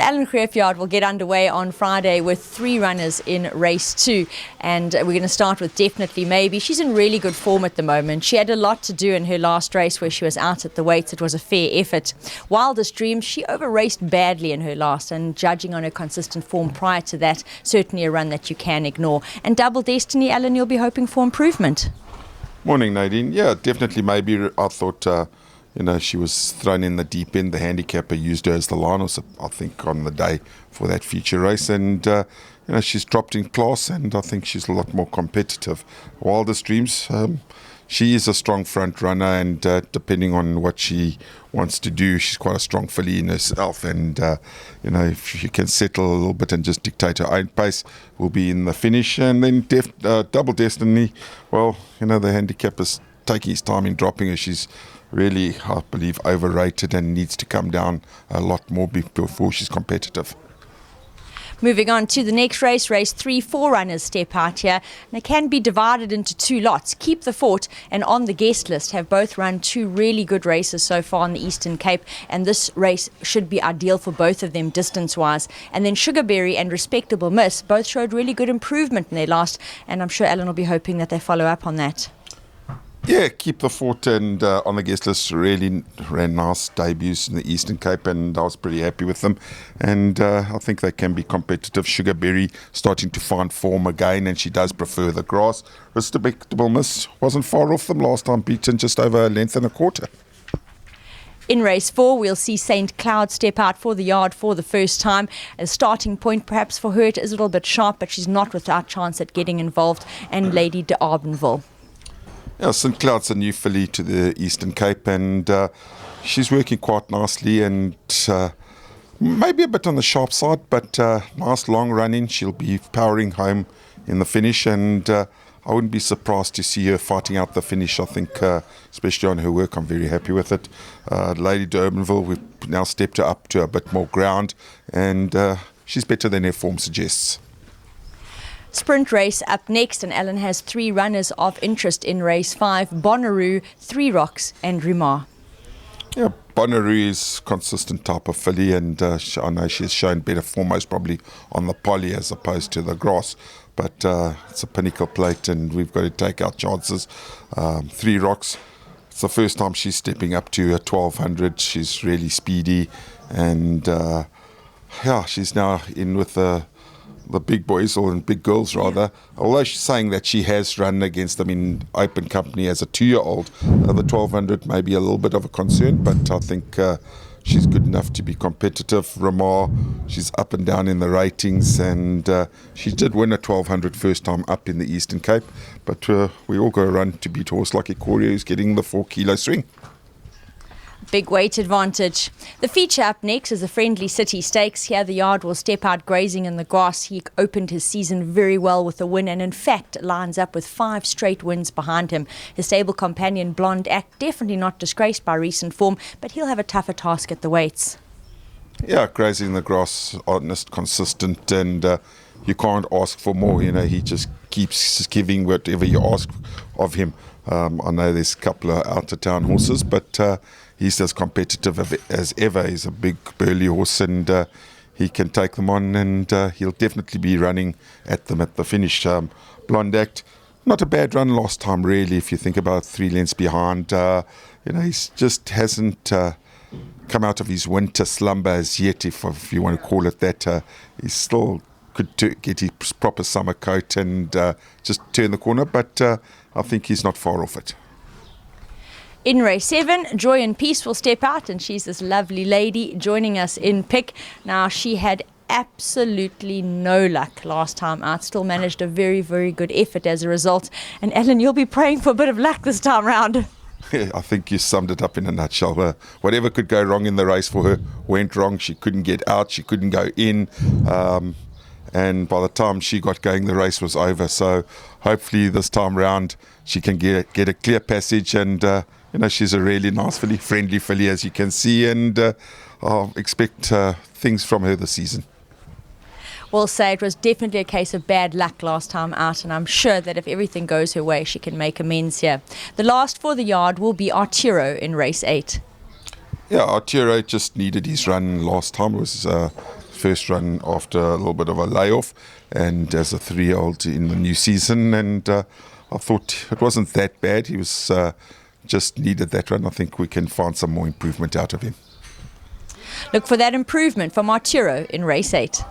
Alan GREEFF yard will get underway on Friday with 3 runners in race 2, and we're going to start with Definitely Maybe. She's in really good form at the moment. She had a lot to do in her last race where she was out at the weights. It was a fair effort. Wildest Dreams, she over-raced badly in her last, and judging on her consistent form prior to that, certainly a run that you can ignore. And Double Destiny, Alan, you'll be hoping for improvement. Morning, Nadine. Yeah, Definitely Maybe. I thought, she was thrown in the deep end. The handicapper used her as the line, I think, on the day for that feature race. And, she's dropped in class, and I think she's a lot more competitive. Wildest Dreams, she is a strong front runner, and depending on what she wants to do, she's quite a strong filly in herself. And, if she can settle a little bit and just dictate her own pace, will be in the finish. And then Double Destiny, well, the handicapper's taking his time in dropping her. She's really, I believe, overrated and needs to come down a lot more before she's competitive. Moving on to the next race, race 3, 4 runners step out here. They can be divided into 2 lots. Keep the Fort and On the Guest List have both run 2 really good races so far in the Eastern Cape, and this race should be ideal for both of them distance-wise. And then Sugarberry and Respectable Miss both showed really good improvement in their last, and I'm sure Alan will be hoping that they follow up on that. Yeah, Keep the Fort and On the Guest List really ran nice debuts in the Eastern Cape, and I was pretty happy with them. And I think they can be competitive. Sugarberry starting to find form again, and she does prefer the grass. Respectable Miss wasn't far off them last time, beaten just over a length and a quarter. In race 4, we'll see St. Cloud step out for the yard for the first time. A starting point perhaps for her, it is a little bit sharp, but she's not without chance at getting involved. And Lady de Arbenville. Yeah, St. Cloud's a new filly to the Eastern Cape, and she's working quite nicely, and maybe a bit on the sharp side, but nice long running. She'll be powering home in the finish, and I wouldn't be surprised to see her fighting out the finish. I think, especially on her work, I'm very happy with it. Lady de Arbenville, we've now stepped her up to a bit more ground, and she's better than her form suggests. Sprint race up next, and Alan has 3 runners of interest in race 5, Bonnaroo, 3 Rocks and Rimar. Yeah, Bonnaroo is consistent type of filly, and I know she's shown better form most probably on the poly as opposed to the grass, but it's a pinnacle plate and we've got to take our chances. 3 Rocks, it's the first time she's stepping up to a 1200. She's really speedy, and she's now in with the big boys, or big girls rather, although she's saying that she has run against them in open company as a 2-year-old. The 1200 may be a little bit of a concern, but I think she's good enough to be competitive. Ramar, she's up and down in the ratings, and she did win a 1200 first time up in the Eastern Cape, but we all go run to beat horse like Ikoria, who's getting the 4-kilo swing. Big weight advantage. The feature up next is the Friendly City Stakes. Here the yard will step out grazing in the grass. He opened his season very well with a win, and in fact lines up with 5 straight wins behind him. His stable companion Blonde Act, definitely not disgraced by recent form, but he'll have a tougher task at the weights. Yeah, grazing in the grass, honest, consistent, and you can't ask for more. He just keeps giving whatever you ask of him. I know there's a couple of out-of-town horses, but he's as competitive as ever. He's a big, burly horse, and he can take them on, and he'll definitely be running at them at the finish. Blonde Act, not a bad run last time, really, if you think about 3 lengths behind. He just hasn't come out of his winter slumber as yet, if you want to call it that. He's still could get his proper summer coat and just turn the corner, but I think he's not far off it. In race 7, Joy and Peace will step out, and she's this lovely lady joining us in pick. Now, she had absolutely no luck last time out, still managed a very, very good effort as a result. And Ellen, you'll be praying for a bit of luck this time round. Yeah, I think you summed it up in a nutshell. Whatever could go wrong in the race for her went wrong. She couldn't get out, she couldn't go in. And by the time she got going, the race was over. So hopefully this time round she can get a clear passage, and she's a really nice filly, friendly filly, as you can see, and I'll expect things from her this season. We'll say it was definitely a case of bad luck last time out, and I'm sure that if everything goes her way, she can make amends here. The last for the yard will be Arturo in race 8. Yeah, Arturo just needed his run last time. It was first run after a little bit of a layoff, and as a 3-year-old in the new season. And I thought it wasn't that bad. He was just needed that run. I think we can find some more improvement out of him. Look for that improvement from Arturo in race 8.